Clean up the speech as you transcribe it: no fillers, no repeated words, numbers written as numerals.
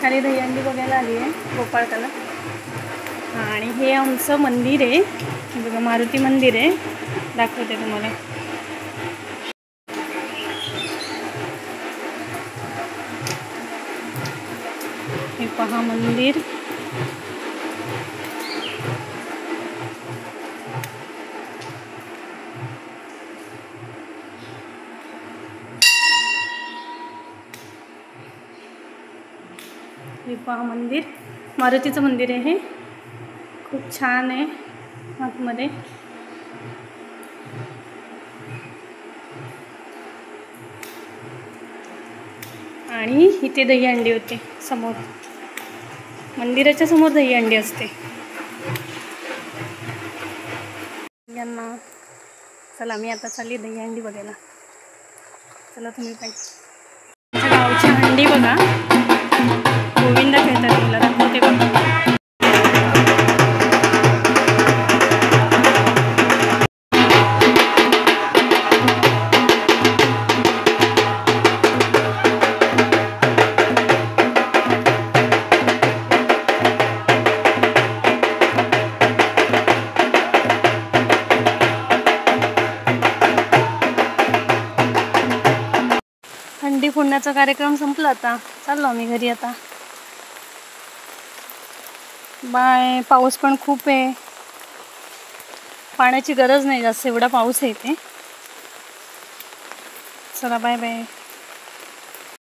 खाली दहीहंडी बघायला आली आहे गोपाळकाला। हां, आणि हे आमचं मंदिर आहे बघा, मारुती मंदिर आहे, दाखवते तुम्हाला। हे पहा मंदिर, हे पहा मंदिर, मारुतीचं मंदिर आहे हे, खूप छान आहे आतमध्ये। आणि इथे दहीहंडी होते समोर, मंदिराच्या समोर दहीहंडी असते। यांना चला, मी आता चालली दहीहंडी बघायला, चला तुम्ही पण। गावची हंडी बघा, गोविंदा खेळतात, तुला दाखवते बघा। हंडी फोडण्याचा कार्यक्रम संपला, आता चाललो आम्ही घरी आता। बाय। पाऊस पण खूप आहे, पाण्याची गरज नाही जास्त, एवढा पाऊस आहे इथे। चला बाय बाय।